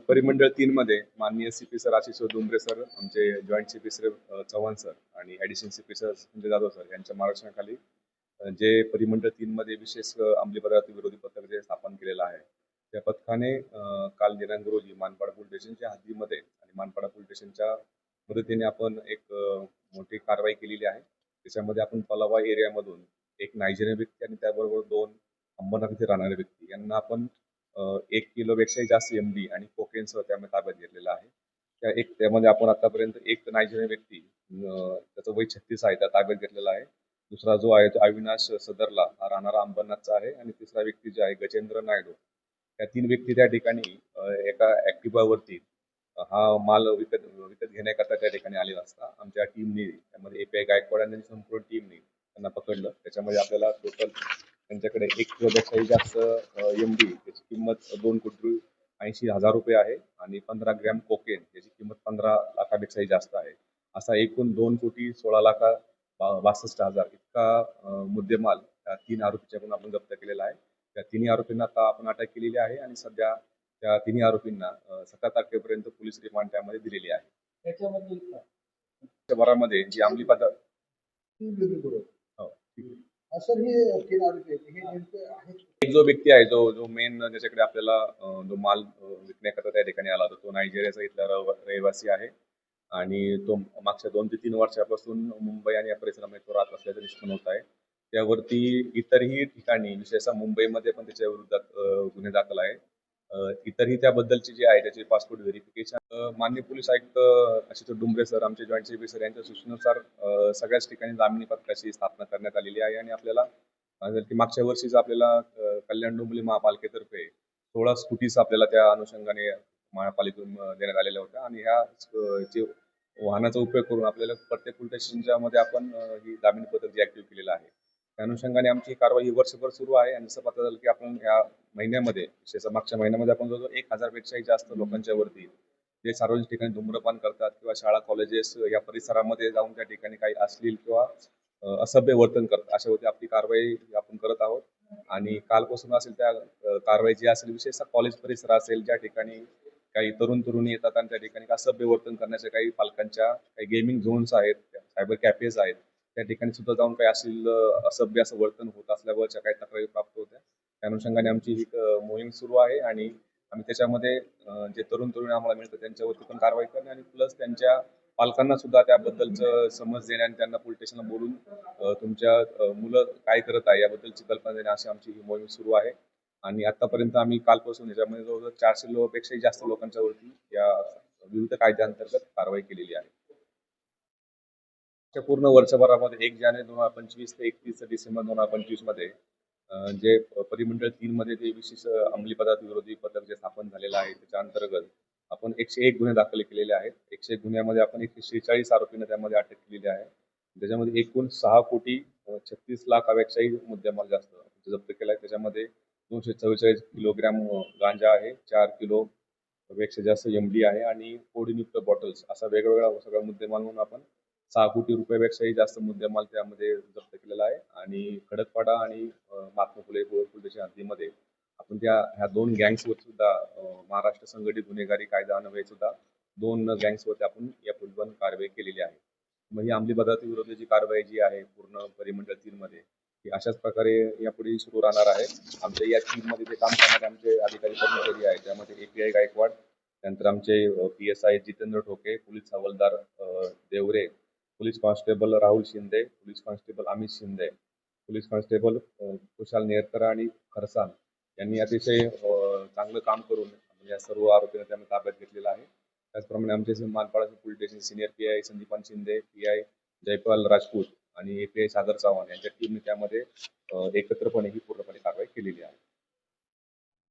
परिमंडळ 3 मध्ये माननीय CP sir Ashish Dumbre sir, आमचे joint CP sir Chavan sir आणि additional CP sir Sanjay Jadhav sir यांच्या मार्गदर्शनाखाली जे परिमंडळ 3 मध्ये विशेष अंमली पदार्थ विरोधी पथक जे स्थापन केलेलं आहे, त्या पथकाने काल दिनांक रोजी मानपाडा पोलीस स्टेशनच्या हद्दीमध्ये आणि मानपाडा पोलीस स्टेशनच्या मदतीने आपण एक मोठी कारवाई केलेली आहे. त्याच्यामध्ये आपण पलावा एरियामधून एक नायजेरियन व्यक्ती आणि त्याबरोबर 2 अंबरनाथ येथे राहणारे व्यक्ती यांना आपण 1 किलोपेक्षाही जास्त एमडी आणि कोकेनसह त्यामध्ये ताब्यात घेतलेला आहे. त्यामध्ये आपण आतापर्यंत एक नायजेरियन व्यक्ती त्याचं वय 36 आहे, त्या ताब्यात घेतलेला आहे. दुसरा जो आहे तो अविनाश सदरला हा राहणारा अंबरनाथचा आहे आणि तिसरा व्यक्ती जो आहे गजेंद्र नायडू. या 3 व्यक्ती त्या ठिकाणी एका ऍक्टिव्हावरती हा माल विकत घेण्याकरता त्या ठिकाणी आलेला असता. आमच्या टीमने त्यामध्ये एपीआय गायकवाड आणि संपूर्ण टीमने त्यांना पकडलं. त्याच्यामध्ये आपल्याला टोटल त्यांच्याकडे 1 किलोपेक्षाही जास्त एमडी त्याची किंमत 2,80,00,000 रुपये आहे आणि 15 ग्रॅम कोकेन त्याची किंमत 15 लाखापेक्षाही जास्त आहे. असा एकूण 2,16,62,000 इतका मुद्देमाल त्या 3 आरोपीच्याकडून आपण जप्त केलेला आहे. त्या तिन्ही आरोपींना आता आपण अटक केलेली आहे आणि सध्या त्या तिन्ही आरोपींना 17 तारखेपर्यंत पोलीस रिमांड त्यामध्ये दिलेली आहे. त्याच्यामध्ये जी अंमली पदार्थ एक जो व्यक्ती आहे जो मेन ज्याच्याकडे आपल्याला जो माल विकण्याकरता त्या ठिकाणी आला तो नायजेरियाचा इथला रहिवासी आहे आणि तो मागच्या 2 ते 3 वर्षापासून मुंबई आणि या परिसरामध्ये तो राहत असल्याचं निष्पन्न होत आहे. त्यावरती इतरही ठिकाणी विशेषतः मुंबईमध्ये पण त्याच्या विरोधात गुन्हे दाखल आहे. इतरही त्याबद्दलची जी आहे त्याचे पासपोर्ट व्हेरिफिकेशन माननीय पोलीस आयुक्त आशिष डुंबरे सर, आमचे जॉईंट सीपी सर यांच्या सूचनेनुसार सगळ्याच ठिकाणी जामिनी पथकाची स्थापना करण्यात आलेली आहे आणि आपल्याला की मागच्या वर्षीच आपल्याला कल्याण डोंबिवली महापालिकेतर्फे 16 स्कूटीज आपल्याला त्या अनुषंगाने महापालिकेतून देण्यात आलेल्या होत्या आणि ह्या जे वाहनाचा उपयोग करून आपल्याला प्रत्येक पोलीस स्टेशनच्या मध्ये आपण ही जामिनी पथक जे ऍक्टिव्ह केलेलं आहे त्या अनुषंगाने आमची कारवाई ही वर्षभर सुरू आहे. आणि जसं पता झालं की आपण या महिन्यामध्ये विशेषतः मागच्या महिन्यामध्ये आपण जवळजवळ 1,000 पेक्षाही जास्त लोकांच्या वरती जे सार्वजनिक ठिकाणी धूम्रपान करतात किंवा शाळा कॉलेजेस या परिसरामध्ये जाऊन त्या ठिकाणी काही अश्लील किंवा असभ्य वर्तन करतात अशावरती आपली कारवाई आपण करत आहोत. आणि कालपासून असेल त्या कारवाई जी असेल विशेषतः कॉलेज परिसर असेल ज्या ठिकाणी काही तरुण तरुणी येतात आणि त्या ठिकाणी असभ्य वर्तन करण्याच्या काही पालकांच्या काही गेमिंग झोन्स आहेत, सायबर कॅफेज आहेत, त्या ठिकाणी सुद्धा जाऊन काही असेल असभ्य असं वर्तन होत असल्यावरच्या काही तक्रारी प्राप्त होत्या. त्या अनुषंगाने आमची ही मोहीम सुरू आहे आणि आम्ही त्याच्यामध्ये जे तरुण तरुणी आम्हाला मिळतात त्यांच्यावरती पण कारवाई करणे आणि प्लस त्यांच्या पालकांना सुद्धा त्याबद्दलचं समज देणे आणि त्यांना पोलीस स्टेशनला बोलून तुमच्या मुलं काय करत आहे याबद्दलची कल्पना देणे अशी आमची ही मोहीम सुरू आहे. आणि आतापर्यंत आम्ही कालपासून याच्यामध्ये जवळजवळ 400 पेक्षाही जास्त लोकांच्या वरती या विविध कायद्याअंतर्गत कारवाई केलेली आहे. पूर्ण वर्षभरामध्ये 1 जानेवारी 2025 ते 31 डिसेंबर 2025 मध्ये जे परिमंडळ 3 मध्ये जे विशेष अंमली पदार्थ विरोधी पथक जे स्थापन झालेलं आहे त्याच्या अंतर्गत आपण 101 गुन्हे दाखल केलेले आहेत. 101 गुन्ह्यामध्ये आपण 146 आरोपींना त्यामध्ये अटक केलेली आहे. त्याच्यामध्ये एकूण 6,36,00,000पेक्षाही मुद्देमाल जास्त जप्त केला आहे. त्याच्यामध्ये 244 किलोग्रॅम गांजा आहे, 4 किलो पेक्षा जास्त एमडी आहे आणि कोडिनयुक्त बॉटल्स असा वेगवेगळा सगळा मुद्देमाल म्हणून आपण 6 कोटी रुपयापेक्षाही जास्त मुद्देमाल त्यामध्ये जप्त केलेला आहे. आणि खडकपाडा आणि महात्मा फुले पोलीस हद्दीमध्ये आपण ह्या 2 गँग्सवर सुद्धा महाराष्ट्र संघटित गुन्हेगारी कायदा अन्वये सुद्धा 2 गँग्सवरती आपण यापूर्वी कारवाई केलेली आहे. मग ही अंमली पदार्थ विरोधाची कारवाई जी आहे पूर्ण परिमंडळ 3 मध्ये ही अशाच प्रकारे यापुढे सुरू राहणार आहे. आमच्या या टीममध्ये जे काम करणारे आमचे अधिकारी कर्मचारी आहेत त्यामध्ये एपीआय गायकवाड, त्यानंतर आमचे PSI जितेंद्र ठोके, पोलीस हवालदार Devare, police constable Rahul Shinde, police constable Amit Shinde, police constable Kushal Nerkar आणि खरसाण यांनी अतिशय चांगलं काम करून या सर्व आरोपींना त्यांना ताब्यात घेतलेला आहे. त्याचप्रमाणे आमचे Manpada police station senior PI Sandipan Shinde, PI Jaipal Rajput आणि API सागर चव्हाण यांच्या टीमने त्यामध्ये एकत्रपणे ही पूर्णपणे कारवाई केलेली आहे.